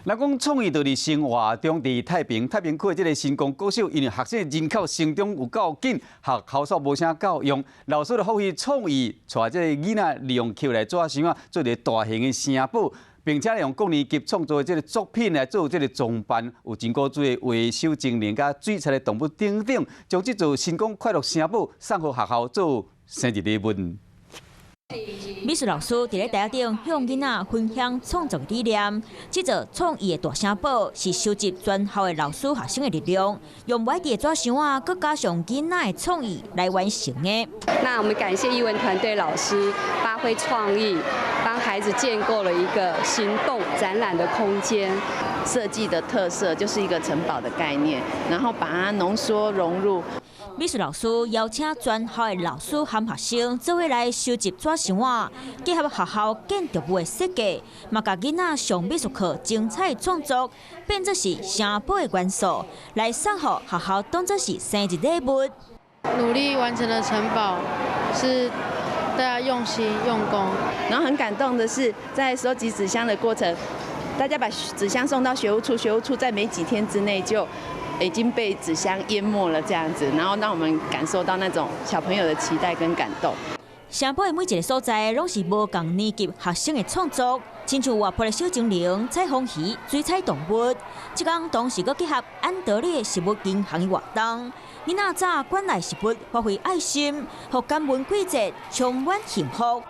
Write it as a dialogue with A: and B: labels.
A: 咱讲创意就是生活中伫太平区的这个新光国小，因为学生人口成长有够紧，学校数无啥够用，老师就发挥创意，带这个囡仔利用球来做箱啊，做一个大型的城堡，并且用各年级创作的这个作品来做这个装扮，有经过做维修精灵甲水彩的动物等等，将这座新光快乐城堡送予学校做生日礼物。
B: 美术老师伫咧台顶向囡仔分享创作理念。这座创意的大城堡是收集全校的老师学生的力量，用外地的纸箱啊，佮加上囡仔的创意来完成的。
C: 那我们感谢艺文团队老师发挥创意，帮孩子建构了一个行动展览的空间。
D: 设计的特色就是一个城堡的概念，然后把它浓缩融入。
B: 美术老师邀请全校的老师和学生做伙来收集纸箱啊，结合学校建筑物的设计，嘛甲囡仔上美术课精彩创作，变作是城堡的元素，来送予学校当作是生日礼物。
E: 努力完成的城堡是大家用心用功，
D: 然后很感动的是，在收集纸箱的过程，大家把纸箱送到学务处，学务处在没几天之内就已经被纸箱淹没了，这样子，然后让我们感受到那种小朋友的期待跟感动。
B: 城堡的每一个所在，拢是无共年级学生的创作，亲像活泼的小精灵、彩虹鱼、水彩动物。这工同时佮结合安德烈食物银行的活动，囡仔早馆内食物发挥爱心，互感恩季节充满幸福。